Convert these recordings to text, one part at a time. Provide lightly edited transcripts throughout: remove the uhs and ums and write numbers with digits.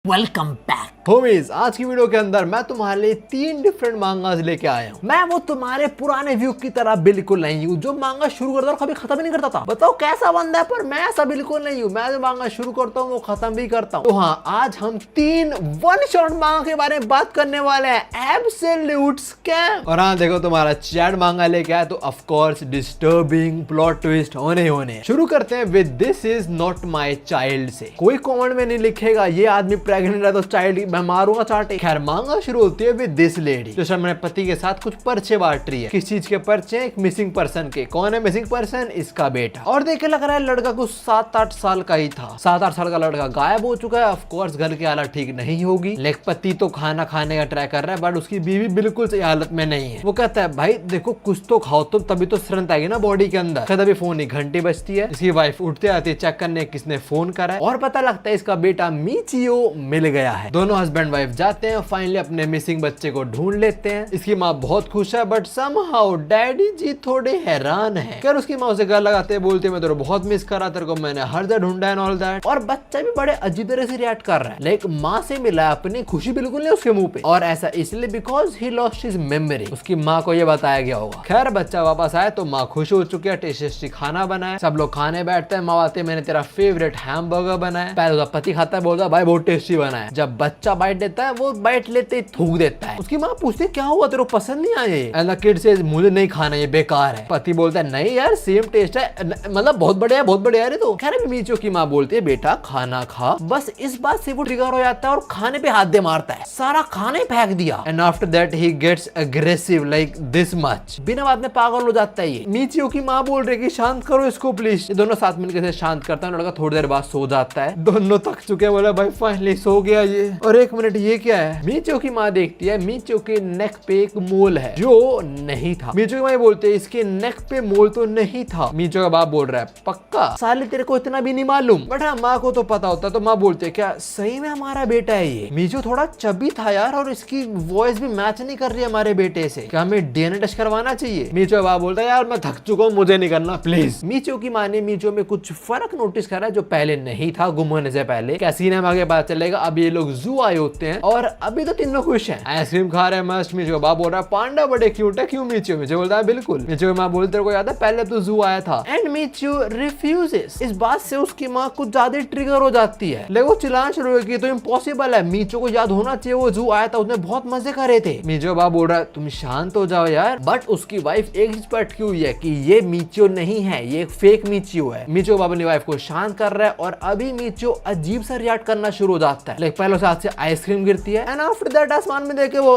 Welcome back homies. आज की video के अंदर मैं तुम्हारे लिए 3 डिफरेंट मांगास लेके आया हूँ। मैं वो तुम्हारे पुराने व्यू की तरह बिल्कुल नहीं हूँ जो मांगा शुरू करता और कभी खत्म ही नहीं करता था। बताओ कैसा बंदा है, पर मैं ऐसा बिल्कुल नहीं हूँ। मैं जो मांगा शुरू करता हूँ वो खत्म भी करता हूँ। तो हाँ, आज हम 3 वन शॉट मांगा के बारे में बात करने वाले हैं। Absolute scam. और हाँ देखो, तुम्हारा चैट मांगा लेके आया तो of course disturbing plot twist होने। शुरू करते हैं with this is not my child से। कोई कमेंट में नहीं लिखेगा ये आदमी प्रेग्नेंट है तो चाइल्ड मैं मारूंगा चाटे। खैर, मांगा शुरू होती है विद दिस लेडी जो अपने पति के साथ कुछ पर्चे बांट रही है। किस चीज के पर्चे? एक मिसिंग पर्सन के। कौन है मिसिंग पर्सन? इसका बेटा। और देखे लग रहा है लड़का कुछ 7-8 साल का ही था। 7-8 साल का लड़का गायब हो चुका है। ऑफ कोर्स घर की हालत ठीक नहीं होगी, लेकिन पति तो खाना खाने का ट्राई कर रहा है, बट उसकी बीवी बिल्कुल सही हालत में नहीं है। वो कहता है भाई देखो कुछ तो खाओ तुम, तभी तो स्ट्रेंथ आएगी ना बॉडी के अंदर। तभी फोन की घंटी बजती है। इसकी वाइफ उठते आती है चेक करने किसने फोन करा है, और पता लगता है इसका बेटा मीचियो मिल गया है। दोनों हस्बैंड वाइफ जाते हैं, फाइनली अपने मिसिंग बच्चे को ढूंढ लेते हैं। इसकी माँ बहुत खुश है, बट समहाउ डैडी जी थोड़े हैरान है। क्या उसकी माँ उसे गल लगाते हैं, बोलते मैं तेरे बहुत मिस करा, तेरे को मैंने हर जगह ढूंढा एंड ऑल दैट। और बच्चा भी बड़े अजीब तरह से रिएक्ट कर रहा है, लेकिन माँ से मिला अपनी खुशी बिल्कुल नहीं उसके मुंह पे। और ऐसा इसलिए because he lost his memory. उसकी माँ को यह बताया गया होगा। खैर, बच्चा वापस आया तो माँ खुश हो चुकी है। टेस्टी खाना बनाया, सब लोग खाने बैठते हैं। माँ आते मैंने तेरा फेवरेट हैमबर्गर बनाया। पहले पति खाता है, बोलता भाई बहुत टेस्टी बनाया। जब बच्चा बाइट देता है वो बाइट लेते ही थूक देता है। उसकी माँ पूछती है क्या हुआ, तेरे को पसंद नहीं आया ये? एंड द किड सेज मुझे नहीं खाना, ये बेकार है। पति बोलता है नहीं यार सेम टेस्ट है, मतलब बहुत बढ़िया है तो। खैर, मीचो की माँ बोलती है बेटा खाना खा। बस इस बात से वो ट्रिगर हो जाता है और खाने पे हाथ दे मारता है। सारा खाने फेंक दिया। And after that he gets aggressive like this much. बिना बात में पागल हो जाता है ये। मीचियो की माँ बोल रही है कि शांत करो इसको प्लीज। ये दोनों साथ मिलकर से शांत करता है। लड़का थोड़ी देर बाद सो जाता है। दोनों थक चुके हैं, बोला भाई फाइनली सो गया ये। और एक मिनट, ये क्या है? मीचो की माँ देखती है मीचो के नेक पे एक मोल है जो नहीं था। मीचो की माँ बोलते है इसके नेक पे मोल तो नहीं था। मीचो का बाप बोल रहा है पक्का? साले तेरे को इतना भी नहीं मालूम। बट हाँ, माँ को तो पता होता। तो माँ बोलती है क्या सही में हमारा बेटा है ये? मीचो थोड़ा चबी था यार, और इसकी वॉइस भी मैच नहीं कर रही है हमारे बेटे से। क्या हमें डीएनए टेस्ट करवाना चाहिए? मीचो का बाप बोलता है यार मैं थक चुका हूँ, मुझे नहीं करना प्लीज। मीचो की माँ ने मीचो में कुछ फर्क नोटिस करा जो पहले नहीं था गुम होने से पहले। क्या सीन है आगे पता चलेगा। अब ये लोग जू आए होते हैं और अभी तो तीनों खुश हैं, आइसक्रीम खा रहे हैं मस्त। मीचो का बाप बोल रहा है पांडा बड़े क्यूट है, क्यों मीचो? मीचो बोलता है बिल्कुल। मीचो की माँ बोलते तेरे को याद है पहले तो जू आया था। एंड मीचो रिफ्यूजेस। इस बात से उसकी माँ कुछ ज्यादा ट्रिगर हो जाती है, लेकिन वो चिल्लाना शुरू हुई कि तो इम्पॉसिबल है, मीचो को याद होना चाहिए वो जू आया था, उसने बहुत मजे करे थे। मीचो का बाप बोल रहा है तुम शांत हो जाओ यार। बट उसकी वाइफ एक चीज पर अटकी हुई है कि ये मीचो नहीं है, ये एक फेक मीचो है। मीचो का बाप अपनी वाइफ को शांत कर रहा है और अभी मीचो अजीब सा रिएक्ट करना शुरू हो जाता है। लेकिन पहले उसके हाथ से आइसक्रीम गिरती है। एंड आफ्टर दैट आसमान में देखे वो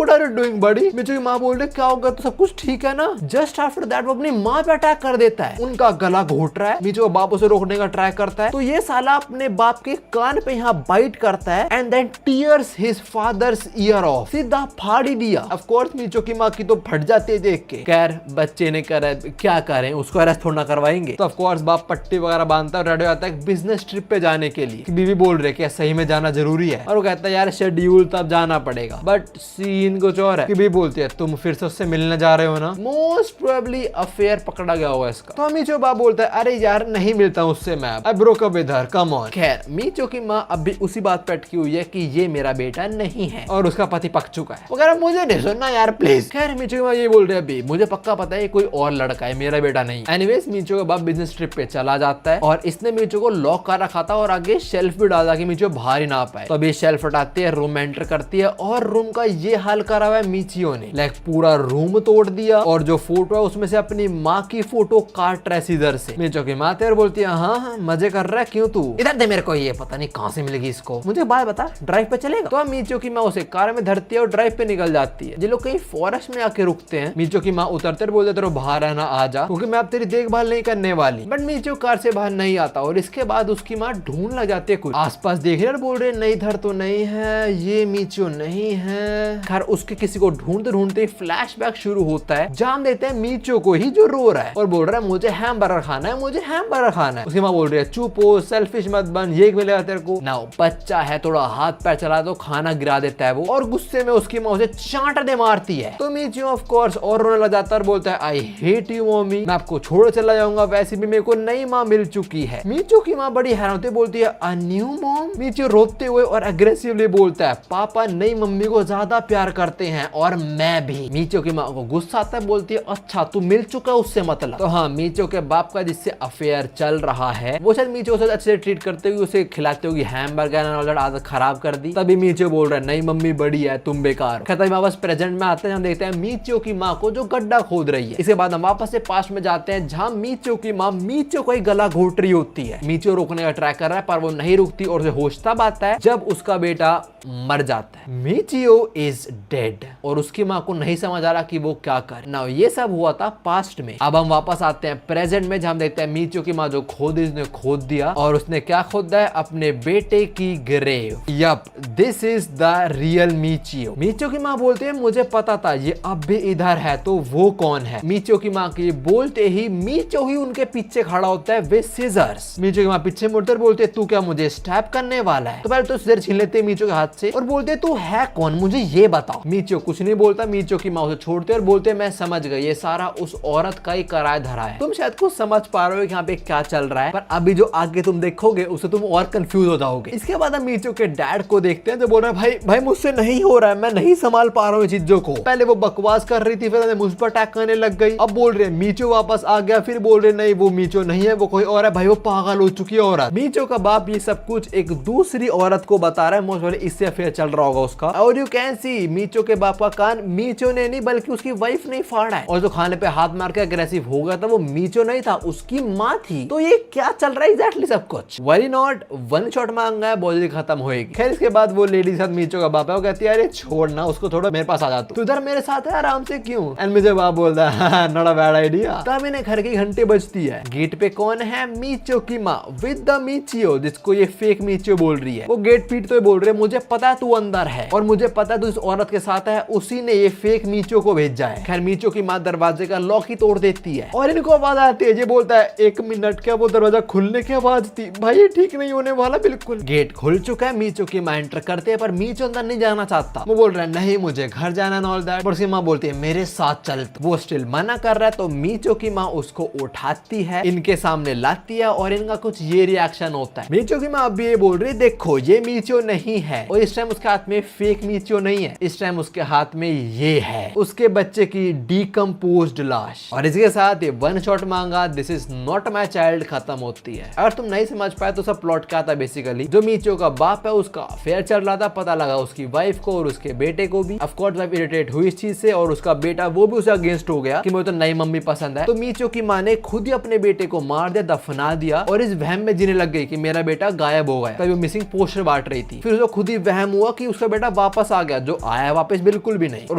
व्हाट आर यू डूइंग बडी? मीचो की माँ बोल रही क्या होगा, तो सब कुछ ठीक है ना? जस्ट आफ्टर दैट वो अपनी माँ पे अटैक कर देता है। उनका गला घोट रहा है। मीचो का बाप उसे रोकने का ट्राई करता है तो ये साला अपने बाप के कान पे यहाँ बाइट करता है and then tears his father's ear off. सीधा फाड़ ही दिया। ऑफ कोर्स मीचो की माँ की तो फट जाती है देख के। खैर, बच्चे ने करा, क्या करें, उसको अरेस्ट थोड़ा करवाएंगे। तो ऑफ कोर्स बाप पट्टी वगैरह बांधता है, रेडी होता है बिजनेस ट्रिप पे जाने के लिए। बीवी बोल रही है कि सही में जाना जरूरी है, और वो कहता है यार शेड्यूल तब जाना पड़ेगा। बट सीन कुछ और है। बीवी बोलती है तुम फिर से उससे मिलने जा रहे हो ना? मोस्ट प्रोबेबली अफेयर पकड़ा गया होगा इसका। तो मीचो बाप बोलता है अरे यार नहीं मिलता हूँ उससे मैं, अब broke up with her, come on. खैर, मीचो की माँ अब भी उसी बात पे अटकी हुई है कि ये मेरा बेटा नहीं है और उसका पति पक चुका है। वगैरह मुझे नहीं सुनना यार प्लीज। खैर, मीचो की माँ ये बोल रही है अभी मुझे पक्का पता है कोई और लड़का है, मेरा बेटा नहीं। एनीवेज, मीचो का बाप बिजनेस ट्रिप पे चला जाता है और इसने मीचो को लॉक कर रखा था और आगे शेल्फ भी डाला कि मीचो बाहर ही ना पाए। तो अभी शेल्फ हटाती है, रूम एंटर करती है और रूम का ये हाल करा हुआ है मीचियो ने। लाइक पूरा रूम तोड़ दिया और जो फोटो है उसमें से अपनी माँ की फोटो काट रहा है सीधर से। मीचो की माँ तेरे बोलती है हाँ मजे कर रहा है, क्यों तू इधर दे मेरे को, ये पता नहीं कहाँ से मिलेगी इसको, मुझे बात बता, ड्राइव पे चलेगा? तो मीचो की माँ उसे कार में धरती है और ड्राइव पे निकल जाती है। ये लोग कहीं फॉरेस्ट में आके रुकते हैं। मीचो की माँ उतरते बोलते तेरे बाहर रहना आ जा, क्योंकि मैं अब तेरी देखभाल नहीं करने वाली। बट मीचो कार से बाहर नहीं आता और इसके बाद उसकी माँ ढूंढ लग जाती है कुछ आसपास देख रहे, बोल रहे नहीं इधर तो नहीं है, ये मीचो नहीं है। खैर, उसके किसी को ढूंढते ढूंढते फ्लैशबैक शुरू होता है। जान देते हैं मीचो को ही जो रो रहा है और बोल रहा है मुझे हैमबर्गर खाना है, मुझे हैमबर्गर खाना है। उसकी माँ बोल रही है चुप हो, सेल्फिश मत बन, ये मिलेगा तेरे को ना। बच्चा है, थोड़ा हाथ पैर चला तो खाना गिरा देता है वो, और गुस्से में उसकी माँ उसे चांटा दे मारती है। तो मीचो ऑफ कोर्स और रोने लग जाता है और बोलता है आई हेट यू मम्मी, मैं आपको छोड़ चला जाऊंगा, वैसे भी मेरे को नई माँ मिल चुकी है। मीचो की माँ बड़ी हैरान होती है, बोलती है अ न्यू मॉम? मीचो रोते हुए और अग्रेसिवली बोलता है पापा नई मम्मी को ज्यादा प्यार करते हैं और मैं भी। मीचो की माँ को गुस्सा आता है, बोलती है अच्छा तू मिल चुका उससे मतलब। तो हाँ, मीचो के बाप का जिससे अफेयर चल रहा है वो शायद मीचो से अच्छे से ट्रीट करते हुए उसे खिलाते हुए हैमबर्गर आदत खराब कर दी। तभी मीचो बोल रहा है नई मम्मी बड़ी है तुम बेकार। कहता है वापस प्रेजेंट में आते हैं, हम देखते हैं मीचो की माँ को जो गड्ढा खोद रही है। इसके बाद हम वापस से पास्ट में जाते हैं जहाँ मीचो की माँ मीचो को गला घोट रही होती है। मीचो रोकने का ट्राई कर रहा है पर वो नहीं रुकती और उसे होश तब आता है जब उसका बेटा मर जाता है। मीचियो इज डेड और उसकी माँ को नहीं समझ आ रहा कि वो क्या करे। नाउ ये सब हुआ था पास्ट में। अब हम वापस आते हैं प्रेजेंट में जहाँ देखते हैं मीचियो की माँ जो उसने खोद दिया और उसने क्या खोदा है अपने बेटे की grave. Yep, this is the real Michio. Michio की माँ बोलते हैं मुझे पता था ये अब भी इधर है तो वो कौन है। मीचियो की माँ की बोलते ही मीचियो ही उनके पीछे खड़ा होता है विद सीजर्स। मीचियो की माँ पीछे मुड़कर बोलते तू क्या मुझे स्टैप करने वाला है। तो पहले तो सीजर छीन लेते मीचियो के हाथ से और बोलते तू है कौन मुझे ये बताओ। मीचियो कुछ नहीं बोलता। मीचियो की माँ उसे छोड़ते और बोलते मैं समझ गई ये सारा उस औरत का ही किराया धरा है। तुम शायद कुछ समझ पा रहे हो कि यहाँ पे क्या चल रहा है पर अभी जो आगे तुम देखोगे उससे तुम और कंफ्यूज हो जाओगे। इसके बाद हम मीचियो के डैड को देखते हैं जो बोल रहा है भाई भाई मुझसे नहीं हो रहा है, मैं नहीं संभाल पा रहा हूँ चीजों को। पहले वो बकवास कर रही थी फिर मुझ पर अटैक करने लग गई। अब बोल रहे मीचियो वापस आ गया, फिर बोल रहे नहीं वो मीचियो नहीं है वो कोई और है। भाई वो पागल हो चुकी है औरत। मीचियो का बाप ये सब कुछ एक दूसरी औरत को बता रहा है, मोस्ट वाले इससे अफेयर चल रहा होगा उसका। और यू कैन सी मीचियो के बाप का कान मीचियो ने नहीं बल्कि उसकी वाइफ ने फाड़ा है और जो खाने पे हाथ मार के अग्रेसिव हो गया था वो मीचियो नहीं था उसकी माँ थी। तो ये क्या चल रहा है एग्जैक्टली सब कुछ। वेरी नॉट वन शॉट मांगा है बहुत जल्दी खत्म होएगी। खैर इसके बाद वो लेडी साथ मीचियो का बाप है वो कहती है अरे छोड़ना उसको थोड़ा मेरे पास आ जा तू इधर मेरे साथ है आराम से क्यों। एंड मुझे बाप बोलता है नॉट अ बैड आइडिया। तब इन्हें घर की घंटे बजती है। गेट पे कौन है मीचियो की माँ विद द मीचियो जिसको ये फेक मीचियो बोल रही है। वो गेट पीटते हुए बोल रहे मुझे पता है तू अंदर है और मुझे पता है तू इस औरत के साथ है, उसी ने ये फेक मीचियो को भेजा है। खैर मीचियो की माँ दरवाजे का लॉक ही तोड़ देती है और इनको आवाज आती है। ये बोलता है 1 मिनट क्या वो दरवाजा खुलने की आवाज थी। भाई ये ठीक नहीं होने वाला बिल्कुल। गेट खुल चुका है। मीचियो की माँ एंटर करते हैं पर मीचियो अंदर नहीं जाना चाहता। वो बोल रहा है नहीं मुझे घर जाना है ऑल दैट। पर उसकी माँ बोलती है मेरे साथ चल। वो स्टिल मना कर रहा है तो मीचियो की माँ उसको उठाती है, इनके सामने लाती है और इनका कुछ ये रिएक्शन होता है। मीचियो की माँ अभी ये बोल रही देखो ये मीचियो नहीं है और इस टाइम उसके हाथ में फेक मीचियो नहीं है, इस टाइम उसके हाथ में ये है उसके बच्चे की डिकम्पोज्ड लाश। और इसके साथ ये वन शॉट मांगा this is not my child खत्म होती है। अगर तुम नहीं समझ पाए तो सब प्लॉट क्या था बेसिकली जो मीचियो का बाप है उसका अफेयर चल रहा था, पता लगा उसकी वाइफ को और उसके बेटे को भी। ऑफ कोर्स वाइफ इरिटेट हुई इस चीज से और उसका बेटा वो भी उसे अगेंस्ट हो गया कि मुझे तो नई मम्मी पसंद है। तो मीचियो की माँ ने खुद ही अपने बेटे को मार दिया, दफना दिया और इस वहम में जीने लग गई कि मेरा बेटा गायब हो गया। तभी वो मिसिंग पोस्टर बांट रही थी। फिर उसको खुद ही वहम हुआ कि उसका बेटा वापस आ गया, जो आया वापस बिल्कुल भी नहीं। और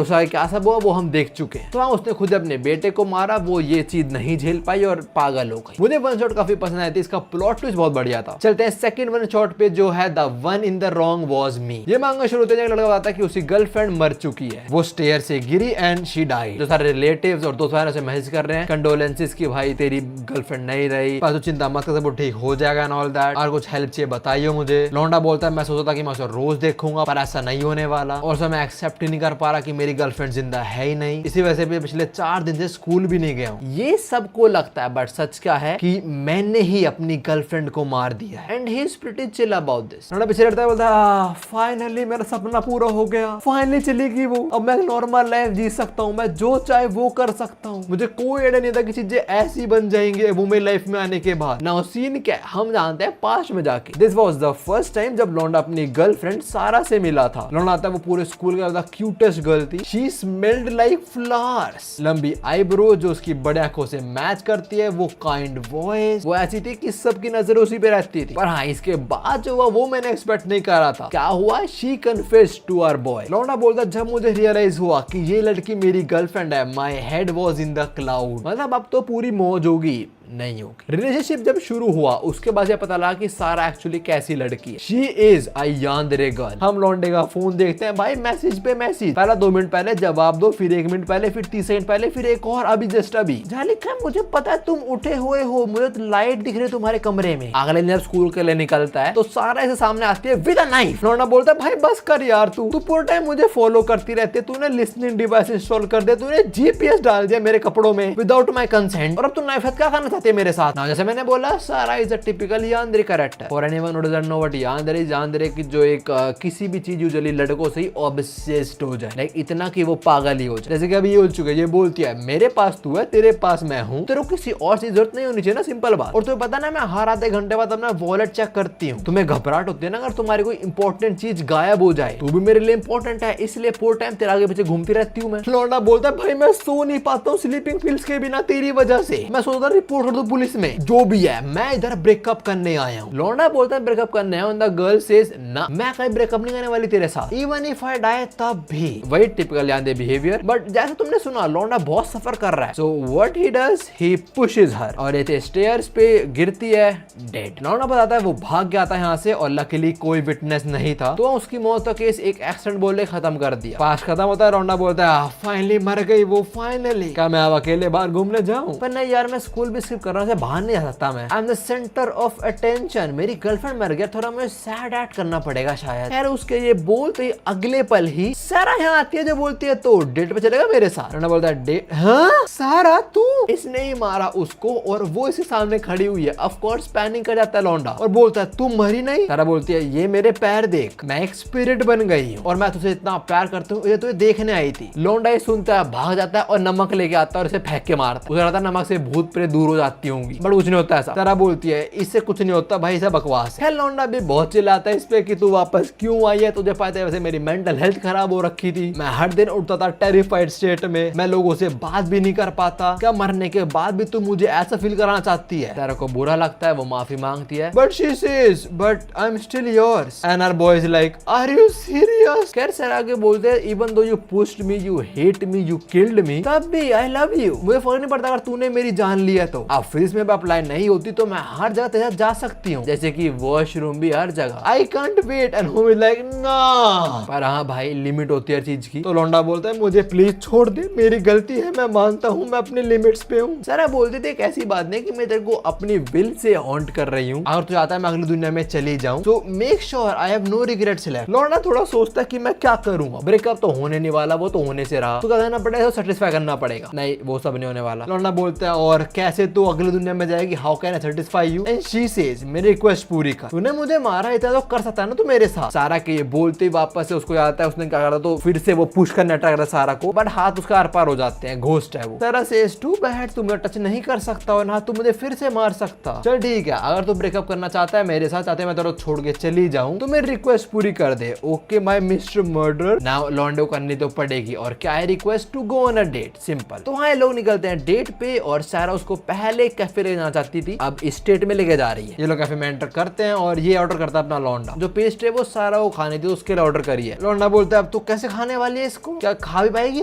उसका क्या सब हुआ वो हम देख चुके हैं। तो हाँ उसने खुद अपने बेटे को मारा, वो ये चीज नहीं झेल पाई और पागल हो गई। मुझे वन शॉट काफी पसंद आई थी, इसका प्लॉट ट्विस्ट बहुत बढ़िया था। चलते हैं सेकंड वन शॉट पे जो है the one in the wrong was me. ये मांगा शुरू होते लड़का बताता है कि उसकी गर्लफ्रेंड मर चुकी है, वो स्टेयर से गिरी एंड शी डाइड। जो सारे रिलेटिव्स और दोस्त उसे मैसेज कर रहे हैं कंडोलेंसेस की भाई तेरी गर्लफ्रेंड नहीं रही, पर चिंता मत कर सब ठीक हो जाएगा एंड ऑल दैट, और कुछ हेल्प चाहिए बताइए मुझे। लौंडा बोलता है मैं सोचा था कि मैं उसे रोज देखूंगा पर ऐसा नहीं होने वाला और सो मैं एक्सेप्ट ही नहीं कर पा रहा कि मेरी गर्लफ्रेंड जिंदा है ही नहीं, इसी वजह से पिछले 4 दिन से स्कूल भी नहीं गया हूँ। ये सबको लगता है बट सच क्या है कि मैंने ही अपनी गर्लफ्रेंड को मार दिया है and he is pretty chill about this. लौंडा पीछे रहता है बोलता है फाइनली मेरा सपना पूरा हो गया, फाइनली चलेगी वो, अब मैं नॉर्मल लाइफ जी सकता हूँ, मैं जो चाहे वो कर सकता हूँ। मुझे कोई आइडिया नहीं था कि चीजें ऐसी बन जाएंगे वो मेरी लाइफ में आने के बाद। नाउ सीन क्या है हम जानते हैं पास्ट में जाके। This was the first time जब लौंडा अपनी गर्लफ्रेंड सारा से मिला था। लौंडा आता है वो पूरे स्कूल का क्यूटेस्ट गर्ल थी, शी स्मेल्ड लाइक फ्लावर्स, लंबी आईब्रो जो उसकी बड़े आंखों से मैच करती है, वो काइंड वॉइस, वो ऐसी थी कि सबकी नजर उसी पे रहती थी। पर हाँ इसके बाद जो हुआ वो मैंने एक्सपेक्ट नहीं कर रहा था। क्या हुआ, she confessed to our boy. लौंडा बोलता जब मुझे रियलाइज हुआ कि ये लड़की मेरी गर्लफ्रेंड है, my head was in the cloud, मतलब अब तो पूरी मौज होगी नहीं होगी। रिलेशनशिप जब शुरू हुआ उसके बाद ये पता लगा कि सारा एक्चुअली कैसी लड़की है, शी इज अ यानदरे गर्ल। हम लौंडे का फोन देखते हैं भाई, मैसेज पे मैसेज, पहला 2 मिनट पहले जवाब दो, फिर 1 मिनट पहले, फिर 30 सेकंड पहले, फिर एक और अभी जस्ट अभी। जहाँ लिखा है मुझे पता है तुम उठे हुए हो, मुझे तो लाइट दिख रही है तुम्हारे कमरे में। अगले दिन जब स्कूल के लिए निकलता है तो सारा ऐसे सामने आती है विद अ नाइफ। लौंडा बोलता है भाई बस कर यार, तू पूरे टाइम मुझे फॉलो करती रहती है, तूने लिसनिंग डिवाइस इंस्टॉल कर दिया, तूने GPS डाल दिया मेरे कपड़ों में विदाउट माई कंसेंट, और अब तू नाइफ क्या करना चाहती चाहती है मेरे साथ ना। जैसे मैंने बोला Sara is a typical yandere character. For anyone who doesn't know what yandere की जो एक किसी भी चीज यूजुअली लड़कों से ही ऑब्सेस्ड हो जाए, लाइक इतना कि वो पागल ही हो जाए। जैसे कि अभी ये बोल चुके, ये बोलती है मेरे पास तू है, तेरे पास मैं हूँ, तेरे को किसी और चीज जरूरत नहीं होनी चाहिए ना, सिंपल बात। और तुम्हें पता ना मैं हर आधे घंटे बाद अपना वॉलेट चेक करती हूँ। तुम्हें घबराहट होती है ना अगर तुम्हारी कोई इंपॉर्टेंट चीज गायब हो जाए, तू भी मेरे लिए इंपॉर्टेंट है, इसलिए पूरे टाइम तेरे आगे पीछे घूमती रहती हूँ मैं। लौंडा बोलता है भाई मैं सो नहीं पाता हूँ स्लीपिंग पिल्स के बिना तेरी वजह से, मैं सोचता रिपोर्ट कर दूं पुलिस में, जो भी है मैं इधर ब्रेकअप करने आया हूँ। लौंडा बोलता है ब्रेकअप करने आया हूँ, द गर्ल सेज ना मैं कहीं ब्रेकअप नहीं करने वाली तेरे साथ, इवन इफ आई डाई तब भी। वही टिपिकल यानदे बिहेवियर, बट जैसे तुमने सुना लौंडा बहुत सफर कर रहा है। So what he does, he pushes her और ये स्टेयर्स पे गिरती है डेड। लौंडा बताता है वो भाग गया था यहाँ से और लकीली कोई विटनेस नहीं था, तो उसकी मौत का केस एक एक्सीडेंट बोले खत्म कर दिया। पास खत्म होता है, लौंडा बोलता है फाइनली मर गई वो, फाइनली। क्या मैं अब अकेले बाहर घूमने जाऊं? पर नहीं यार मैं स्कूल भी स्किप कर रहा हूँ, बाहर नहीं आ सकता मैं, I am the centre of attention, मेरी गर्लफ्रेंड मर गया, थोड़ा मुझे सैड एक्ट करना पड़ेगा शायद। खैर उसके ये बोलते ही अगले पल ही सारा यहाँ आती है, जो बोलती है तो डेट पे चलेगा मेरे साथ। लौंडा बोलता है डेट? हाँ सारा तू? इसने ही मारा उसको और वो इसके सामने खड़ी हुई है। ऑफ कोर्स पैनिक कर जाता है लौंडा और बोलता है तू मरी नहीं? सारा बोलती है ये मेरे पैर देख, मैं एक स्पिरिट बन गई हूँ और मैं तुझे इतना प्यार करती हूँ, ये तुझे देखने आई थी। लौंडा ये सुनता है, भाग जाता है और नमक लेके आता है और इसे फेंक के मारता है। उसे लगता है नमक से भूत प्रेत दूर हो जाती होंगी, बट कुछ नहीं होता ऐसा। सारा बोलती है इससे कुछ नहीं होता भाई, सब बकवास है। लौंडा भी बहुत चिल्लाता है इस पे कि तू वापस क्यों आई है, तुझे पता है वैसे मेरी मेंटल हेल्थ खराब हो रखी थी, मैं हर दिन उठता था टेरिफाइड स्टेट में, मैं लोगों से बात भी नहीं कर पाता, क्या मरने के बाद भी तू मुझे ऐसा फील कराना चाहती है? सारा को बुरा लगता है, वो माफी मांगती है, but she says but I am still yours and our boy is like are you serious? खैर सारा आगे बोलते हैं even though you pushed me, you hate me, you killed me, तब भी आई लव यू, मुझे फर्क नहीं पड़ता अगर तूने मेरी जान लिया तो। अब फिजिक्स में अप्लाई नहीं होती तो मैं हर जगह तेरे साथ जा सकती हूँ, जैसे कि वॉशरूम भी हर जगह, I can't wait and home is like ना। पर हाँ भाई लिमिट होती है हर चीज की। तो लौंडा बोलता है मुझे प्लीज छोड़ दे, मेरी गलती है, मैं मानता हूँ मैं अपने लिमिट्स पे हूँ। सारा बोलते थे एक ऐसी बात नहीं कि मैं तेरे को अपनी विल से हॉन्ट कर रही हूँ, अगर तू चाहता है मैं अगली दुनिया में चली जाऊँ तो make sure I have no regrets left. लौंडा थोड़ा सोचता है कि मैं क्या करूंगा, ब्रेकअप तो होने नहीं वाला, वो तो होने से रहा, तो कहना पड़ेगा, तो सेटिस्फाई करना पड़ेगा, नहीं वो सब नहीं होने वाला। लौंडा बोलता है और कैसे तू अगली दुनिया में जाएगी, how can I satisfy you? And she says मेरी रिक्वेस्ट पूरी कर, तूने मुझे मारा इतना तो कर सकता है ना तू मेरे साथ। सारा के ये बोलते ही वापस से उसको आता है उसने क्या करा, तो फिर से वो पुश करने ट्राई करता सारा को, बट हाथ उसका आर पार हो जाते हैं, घोस्ट है वो। सारा सेज टू बैड, तू मुझे टच नहीं कर सकता और ना तू मुझे फिर से मार सकता। चल ठीक है, अगर तू ब्रेकअप करना चाहता है मेरे साथ, चाहते मैं तेरे को छोड़ के चली जाऊं तो मेरी रिक्वेस्ट पूरी कर दे। Okay my mister murder, now लॉन्डो करनी तो पड़ेगी और क्या है request, to go on a date, simple. तो हाँ लोग निकलते हैं डेट पे और सारा उसको पहले कैफे ले जाना चाहती थी, अब स्टेट में लेके जा रही है। ये लोग कैफे में एंटर करते हैं और ये ऑर्डर करता है अपना लौंडा, जो पेस्ट है वो सारा वो खाने थी उसके लिए ऑर्डर करी है। लौंडा बोलता है अब तू कैसे खाने वाली है इसको, क्या खा भी पाएगी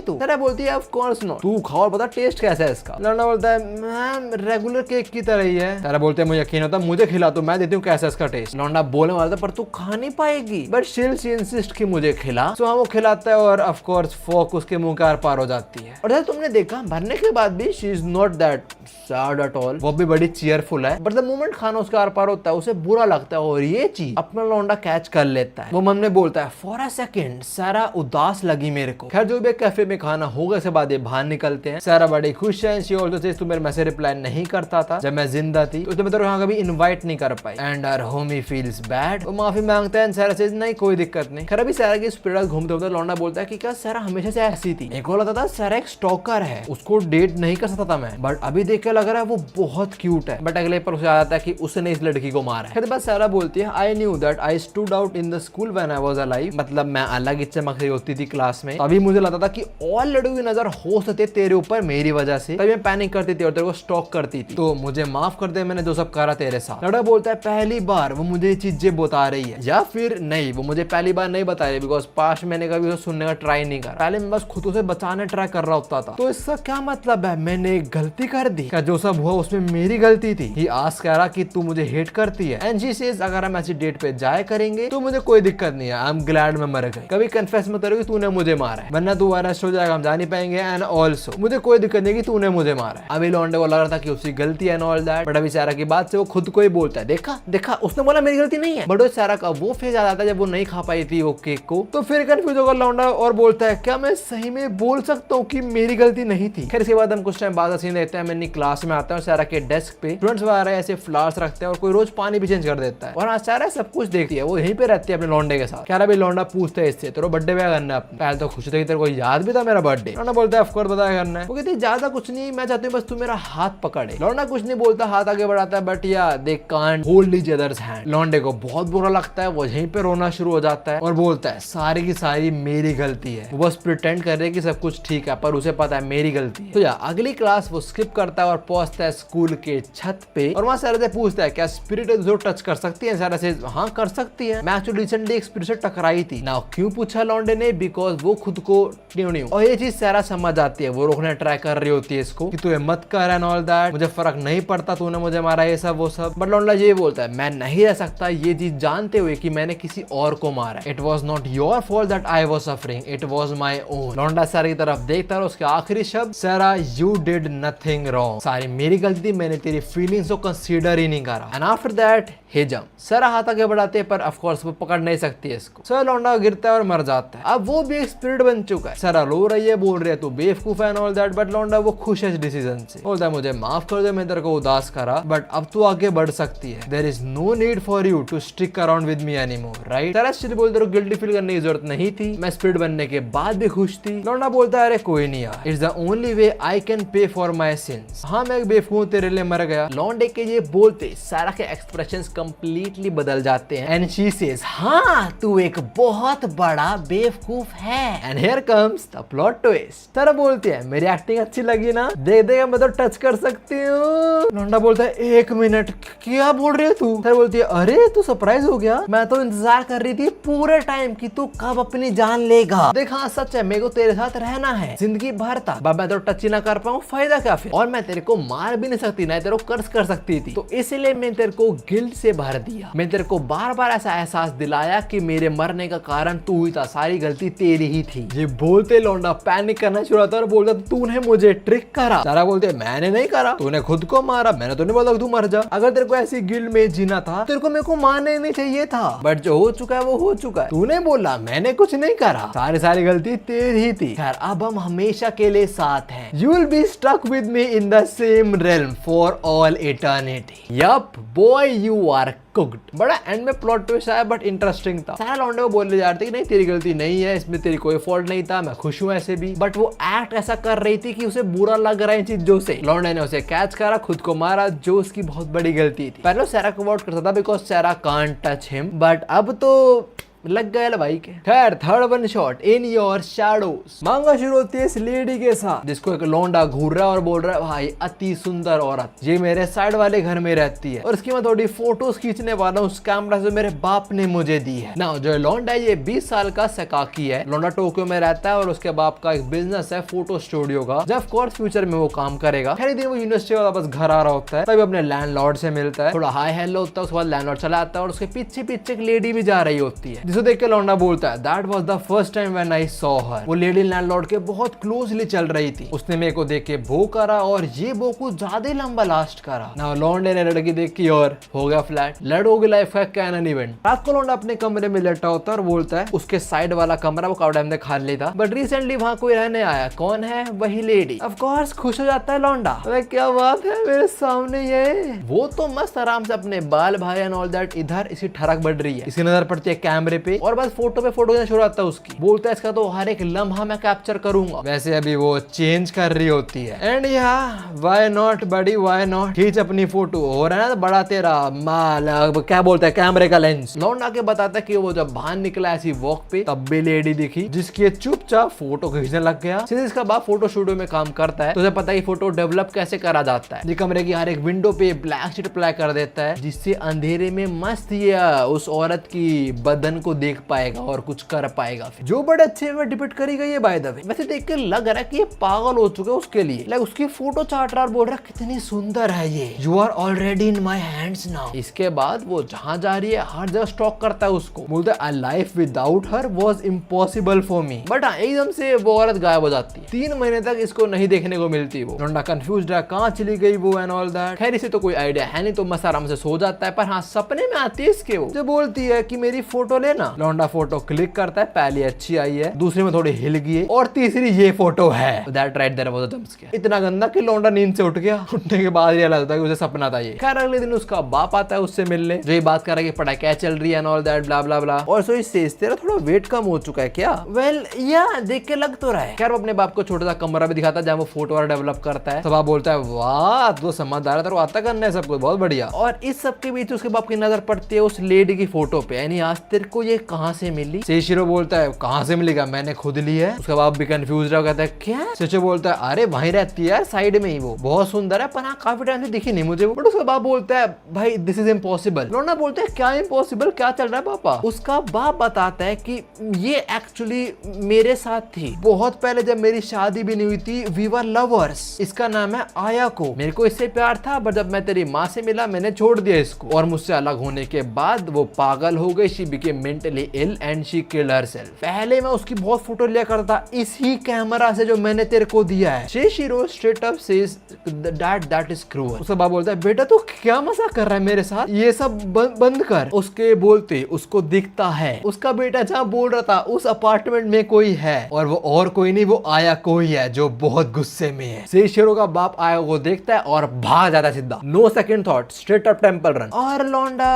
तू? सारा बोलती है ऑफ कोर्स नो, तू खा और बता टेस्ट कैसा है इसका। लौंडा बोलता है मैम रेगुलर केक की तरह ही है। सारा बोलते हैं मुझे यकीन होता, मुझे खिला तो मैं देती हूँ कैसा इसका टेस्ट। लौंडा बोलने वाला था पर तू खा नहीं पाएगी, बट स्टिल शी इंसिस्ट कि मुझे खिला। सो हाँ वो खिलाता है और ऑफ कोर्स फोक उसके मुंह के आर पार हो जाती है। और जैसे तुमने देखा भरने के बाद भी she is not that sad at all, वो भी बड़ी चीयरफुल है, बट द मोमेंट खाना उसके आर पार होता है उसे बुरा लगता है और ये चीज अपना लौंडा कैच कर लेता है। वो मन में बोलता है फॉर अ सेकंड सारा उदास लगी मेरे को। खैर जो भी कैफे में खाना होगा इसके बाद ये बाहर निकलते हैं। सारा बड़ी खुश है, शी आल्सो सेज तू मेरे मैसेज रिप्लाई नहीं करता था जब मैं जिंदा थी, तो मैं तेरे यहाँ कभी इनवाइट नहीं कर पाई and our homie feels bad. वो माफी मांगता है, सारा सेज नहीं कोई दिक्कत नहीं। खैर अभी सारा की स्पिरिट घूमते होते लौंडा बोलता है कि क्या सारा हमेशा से ऐसी थी, एक और लगता था सारा एक स्टॉकर है, उसको डेट नहीं कर सकता था मैं, बट अभी देख के लग रहा है वो बहुत क्यूट है। बट अगले पर उसे आता है कि उसने इस लड़की को मारा है। फिर बस सारा बोलती है I knew that I stood out in the school when I was alive, मतलब मैं अलग ही चमक रही होती थी क्लास में, तभी मुझे लगता था कि और लड़कों की नजर हो सकती है तेरे ऊपर मेरी वजह से, तभी मैं पैनिक करती थी और तेरे को स्टॉक करती थी, तो मुझे माफ कर दे मैंने जो सब करा तेरे साथ। लड़का बोलता है पहली बार वो मुझे ये चीजें बता रही है, या फिर नहीं वो मुझे पहली बार नहीं बता रही, बिकॉज पास मैंने कभी उसे सुनने का ट्राई नहीं करा, पहले मैं बस खुद उसे बचाने ट्राई कर रहा होता था। तो इसका क्या मतलब है, मैंने एक गलती कर दी क्या, जो सब हुआ उसमें मेरी गलती थी? ही आस्क कह रहा कि तू मुझे हेट करती है एंड शी सेज अगर हम ऐसी डेट पे जाया करेंगे तो मुझे कोई दिक्कत नहीं है, आई एम ग्लैड मैं मर गई, कभी कन्फेस मत करो कि तूने मुझे मारा है वरना तू अरेस्ट हो जाएगा, हम जा नहीं पाएंगे, एंड ऑल्सो मुझे कोई दिक्कत नहीं कि तूने मुझे मारा है। अभी लौंडे को लग रहा था कि उसकी गलती है एंड ऑल दैट, बट अभी सारा की बात से वो खुद को ही बोलता है देखा देखा उसने बोला मेरी गलती नहीं है, बट वो सारा का वो फेज आ जाता है जब वो नहीं खा पाई थी वो केक को, तो फिर कंफ्यूज होकर लौंडा और बोलता है क्या मैं सही में बोल सकता हूँ कि मेरी गलती नहीं थी। खैर इसके बाद हम कुछ टाइम बाद सीन देखते हैं, मैं क्लास में आता आते हैं सारा के डेस्क पे स्टूडेंट्स वगैरह ऐसे फ्लावर्स रखते हैं और कोई रोज पानी भी चेंज कर देता है और हाँ सारा सब कुछ देखती है। वो यहीं पे रहती है अपने लौंडे के साथ। क्या लौंडा पूछता है इससे तेरा बर्थडे क्या करना है? पहले तो खुश थे तेरे को याद भी था मेरा बर्थडे। लौंडा बोलता है ऑफ कोर्स बताया करना है। वो कहती है ज्यादा कुछ नहीं, मैं चाहती हूँ बस तू मेरा हाथ पकड़े। लौंडा कुछ नहीं बोलता, हाथ आगे बढ़ाता है बट या they can't hold each others hand. लौंडे को बहुत बुरा लगता है, वो यहीं पे रोना शुरू हो जाता है और बोलता है सारी की सारी मेरी गलती है। वो बस प्रिटेंड कर रहे हैं कि सब कुछ ठीक है पर उसे पता है मेरी गलती है। तो या अगली क्लास वो स्किप करता है और पहुंचता है स्कूल के छत पे और वहां सर से पूछता है क्या स्पिरिट जो टच कर सकती है? सर से हाँ कर सकती है, मैं एक्चुअली रिसेंटली एक स्पिरिट से टकराई थी। नाउ क्यों पूछा लौंडे ने? बिकॉज वो खुद को न्यू और ये चीज सारा समझ आती है। वो रोकने ट्राई कर रही होती है इसको कि तू मत कर एंड ऑल दैट, मुझे फर्क नहीं पड़ता तूने मुझे मारा ये सब वो सब। बट लौंडा ये बोलता है मैं नहीं रह सकता ये चीज जानते हुए कि मैंने किसी और को मारा। It was not your fault that I was suffering, it was my own. लौंडा सर की तरफ देखता है और उसके आखिरी शब्द सारा यू डिड नथिंग रॉन्ग, सारी मेरी गलती, मैंने तेरी फीलिंग्स को कंसीडर ही नहीं करा। And after that he jump. Sir हाथ आगे बढ़ाते हैं पर ऑफ कोर्स वो पकड़ नहीं सकती है इसको। सर लौंडा गिरता है और मर जाता है। अब वो भी एक स्पिरिट बन चुका है। सर रो रही है, बोल रही है तू बेवकूफ है एंड ऑल दैट, बट लौंडा वो खुश है इस डिसीजन से। बोलता है मुझे माफ कर दे, मैं तेरे को उदास करा बट अब तू आगे बढ़ सकती है। There is no need for you to stick around with me anymore, right? Sir actually बोलते रहो गिल्टी फील करने की जरूरत नहीं थी, मैं स्पिरिट बनने के बाद भी खुश थी। लौंडा बोलता है अरे कोई नहीं यार, it's the only way I can pay for my since. हाँ मैं एक बेवकूफ तेरे लिए मर गया। लौंडे के ये बोलते सारा के एक्सप्रेशंस कंप्लीटली बदल जाते हैं एंड शी सेज हाँ तू एक बहुत बड़ा बेवकूफ है। And here comes the plot twist. Sir बोलते हैं मेरी एक्टिंग अच्छी लगी ना, दे देगा मैं तो टच कर सकती हूँ। लौंडा बोलता है एक मिनट क्या बोल रही है तू? सर बोलती है अरे तू सरप्राइज हो गया, मैं तो इंतजार कर रही थी पूरे टाइम कि तू कब अपनी जान लेगा। देख हाँ सच है, मेरे को तेरे साथ रहना है जिंदगी भर तक। मैं तो टच ही ना कर पाऊँ फायदा क्या फिर? और मैं तेरे को मार भी नहीं सकती, ना तेरे को कर्ज कर सकती थी, तो इसलिए मैं तेरे को गिल्ट से भर दिया। मैं तेरे को बार बार ऐसा एहसास दिलाया कि मेरे मरने का कारण तू ही था, सारी गलती तेरी ही थी। ये बोलते लौंडा पैनिक करना शुरू होता और बोलता तूने मुझे ट्रिक करा। सारा बोलते मैंने नहीं करा, तूने खुद को मारा, मैंने तो नहीं बोला तू मर जा। अगर तेरे को ऐसी गिल्ट में जीना था तेरे को मेरे को मारने नहीं चाहिए था, बट जो हो चुका है वो हो चुका है। तूने बोला मैंने कुछ नहीं करा, सारी गलती तेरी ही थी। खैर अब हम हमेशा के लिए साथ हैं। You will be stuck with me in the same realm for all eternity. Yup, boy, you are cooked. बड़ा एंड में प्लॉट ट्विस्ट आया बट इंटरेस्टिंग था। सारा लौंडे को बोलने जा रहे थे कि नहीं तेरी गलती नहीं है, इसमें तेरी कोई फॉल्ट नहीं था, मैं खुश हूँ ऐसे भी। बट वो एक्ट ऐसा कर रही थी कि उसे बुरा लग रहा है इन चीजों से। लौंडे ने उसे कैच करा, खुद को मारा, जो उसकी बहुत बड़ी गलती थी। पहले सैरा को अवॉइड करता था because Sera can't touch him, but अब तो लग गया भाई के। खैर third one shot in your shadows. Manga शुरू होती है इस लेडी के साथ जिसको एक लौंडा घूर रहा है और बोल रहा है भाई अति सुंदर औरत, ये मेरे साइड वाले घर में रहती है और इसकी मैं थोड़ी फोटोज खींचने वाला हूँ उस कैमरा से मेरे बाप ने मुझे दी है ना। जो लौंडा है ये 20 साल का सकाकी है। लौंडा टोक्यो में रहता है और उसके बाप का एक बिजनेस है फोटो स्टूडियो का, जब ऑफकोर्स फ्यूचर में वो काम करेगा। खैर दिन वो यूनिवर्सिटी वाला बस घर आ रहा होता है, तभी अपने लैंडलॉर्ड से मिलता है, थोड़ा हाई हेलो होता है, उसके बाद लैंडलॉर्ड चला आता है और उसके पीछे पीछे एक लेडी भी जा रही होती है जिसको देख के लौंडा बोलता है that was the first time when I saw her. वो लेडी लैंडलॉर्ड के बहुत क्लोजली चल रही थी, उसने मेरे को देख के भो करा और ये भो कुछ ज्यादा लंबा लास्ट करा ना। लौंडे ने लड़की देख की और हो गया फ्लैट, लड़ो की लाइफ का कैनन इवेंट। रात को लौंडा अपने कमरे में लेटा होता है और बोलता है उसके साइड वाला कमरा वो काफी टाइम से खाली था बट रिसेंटली वहां कोई रहने आया। कौन है? वही लेडी। ऑफ कोर्स खुश हो जाता है लौंडा, अरे क्या बात है मेरे सामने ये। वो तो मस्त आराम से अपने बाल भाई एंड ऑल दैट इधर इसी ठरक बढ़ रही है, इसकी नजर पड़ती है कैमरे पे और बस फोटो पे फोटो शुरू आता है उसकी। बोलता है इसका तो हर एक लम्हा मैं कैप्चर करूंगा। वैसे अभी वो चेंज कर रही होती है एंड या why not buddy why not, खींच अपनी फोटो। हो रहा है ना बड़ा तेरा माल क्या बोलता है कैमरे का लेंस। लौंडा के बताता है कि वो जब बाहर निकला ऐसी वॉक पे तब भी लेडी दिखी जिसकी चुपचाप फोटो खींचने लग गया। सिर्फ इसका बाप फोटो स्टूडियो में काम करता है तो उसे पता है फोटो डेवलप कैसे करा जाता है। कमरे की हर एक विंडो पे ब्लैक शीट अप्लाई कर देता है जिससे अंधेरे में मस्त ये उस औरत की बदन को देख पाएगा और कुछ कर पाएगा। फिर जो बड़े अच्छे में डिपिक्ट करी गई है बाय द वे। वैसे देख के लग रहा है कि ये पागल हो चुके उसके लिए, लाइक उसकी फोटो चाट रहा और बोल रहा है कितनी सुंदर है ये, you are already in my hands now. इसके बाद वो जहां जा रही है हर जगह स्टॉक करता है उसको, बोलता है a life without her was impossible for me. But एकदम से वो औरत गायब हो जाती है, 3 महीने तक इसको नहीं देखने को मिलती। वो लौंडा कंफ्यूज है कहाँ चली गई वो एंड ऑल दैट। खैर इसे तो कोई आइडिया है नहीं तो मस्त आराम से सो जाता है, पर हाँ सपने में आती है इसके वो जो बोलती है कि मेरी फोटो ले ना। लौंडा फोटो क्लिक करता है, पहली अच्छी आई है, दूसरी में थोड़ी हिल गई और तीसरी ये फोटो है। That right there was a jump scare. इतना गंदा कि लौंडा नींद से उठ गया। उठने के बाद रियलाइज होता है कि उसे सपना था ये। खैर अगले दिन उसका बाप आता है उससे मिलने, जो ये बात कर रहा है कि पढ़ाई क्या चल रही है एंड ऑल दैट ब्ला ब्ला ब्ला। और सो इससे तेरा थोड़ा वेट कम हो चुका है क्या? वेल या देख के लग तो रहा है। खैर वो अपने बाप को छोटा सा कमरा भी दिखाता है जहाँ वो फोटो और डेवलप करता है। तो बाप बोलता है वाह तो समझदार है, तेरे को आता करना है सब कुछ, बहुत बढ़िया। और इस सब के बीच उसके बाप की नजर पड़ती है उस लेडी की फोटो पे, यानी आज तेरे को ये कहाँ से मिली? सेशिरो बोलता है कहाँ से मिलेगा, मैंने खुद ली है। उसका बाप भी कंफ्यूज रहा, कहता है क्या? सेचो बोलता है अरे वहीं रहती है साइड में ही, वो बहुत सुंदर है पर हाँ काफी टाइम से दिखी नहीं मुझे। बट उसका बाप बोलता है भाई दिस इज इम्पॉसिबल। लौंडा बोलता है क्या इम्पॉसिबल, क्या चल रहा है पापा? उसका बाप बताता है कि ये एक्चुअली मेरे साथ थी बहुत पहले, जब मेरी शादी भी नहीं हुई थी। We were lovers. इसका नाम है आयाको। मेरे को इससे प्यार था बट जब मैं तेरी माँ से मिला मैंने छोड़ दिया इसको, और मुझसे अलग होने के बाद वो पागल हो गई। She became mentally ill and she killed herself. पहले मैं उसकी बहुत फोटो लिया करता था इसी कैमरा से जो मैंने तेरे को दिया है। Seishiro straight up says that is cruel. उसका बाप बोलता है बेटा तू क्या मजाक कर रहा है मेरे साथ, ये सब बंद कर। उसके बोलते उसको दिखता है उसका बेटा जहाँ बोल रहा था उस अपार्टमेंट में कोई है, और वो और कोई नहीं, वो आया कोई है जो बहुत गुस्से में है। शेशिरो का बाप आया को देखता है और भाग जाता है सीधा, no second thought, straight up temple run. और लौंडा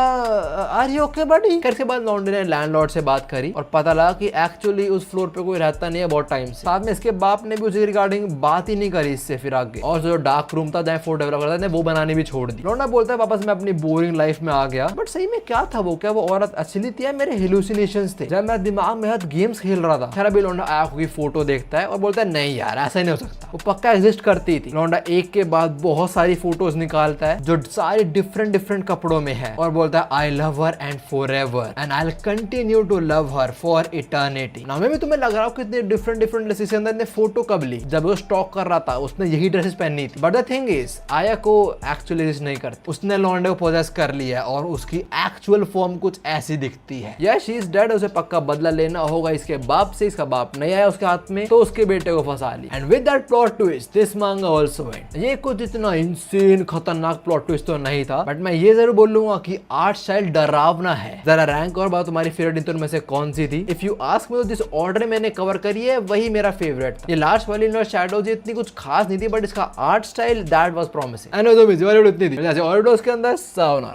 आर यू ओके बडी? इसके बाद लौंडे ने लैंडलॉर्ड से बात करी और पता लगा कि एक्चुअली उस फ्लोर पे कोई रहता नहीं है बहुत टाइम से। साथ में इसके बाप ने भी उसके रिगार्डिंग बात ही नहीं करी इससे फिर आगे, और जो डार्क रूम था जहाँ फोटो डेवलप करता था वो बनाने भी छोड़ दी। लौंडा बोलता है वापस मैं अपनी बोरिंग लाइफ में आ गया। बट सही में क्या था वो? क्या वो औरत असली थी या मेरे हेलुसिनेशंस थे जब मैं दिमाग में गेम्स खेल रहा था? खैर अभी लौंडा आयाको की फोटो देखता है और बोलता है नहीं यार ऐसा नहीं हो सकता, वो पक्का एग्जिस्ट करती थी। लौंडा एक के बाद बहुत सारी फोटोज निकालता है जो सारे डिफरेंट कपड़ों में है और बोलता है I love her and forever and I will continue to love her for eternity. नाम में भी तुम्हें लग रहा हो कितने डिफरेंट ड्रेसेस के अंदर ने फोटो कब ली? जब वो स्टॉक कर रहा था उसने यही ड्रेसेस पहनी थी। But the thing is Ayako actually नहीं करती, उसने लौंडे को पोजेस कर लिया और उसकी एक्चुअल फॉर्म कुछ ऐसी दिखती है। या शी इज डेड, उसे पक्का बदला लेना होगा इसके बाप से। इसका बाप नहीं आया उसके हाथ में तो उसके बेटे को फंसा ली। And with that plot twist this manga also end. ये कुछ इतना इंसेन खतरनाक प्लॉट ट्विस्ट तो नहीं था, बट मैं ये जरूर बोलूंगा कि आर्ट स्टाइल डरावना है। जरा रैंक और बात तुम्हारी फेवरेट इन में से कौन सी थी? इफ यू आस्क मी तो जिस ऑर्डर मैंने कवर करी है वही मेरा फेवरेट था। ये लास्ट वाली इन शैडोज इतनी कुछ खास नहीं थी बट इसका art style that was promising. And इतनी थी जैसे ऑर्डर्स के अंदर सावनार।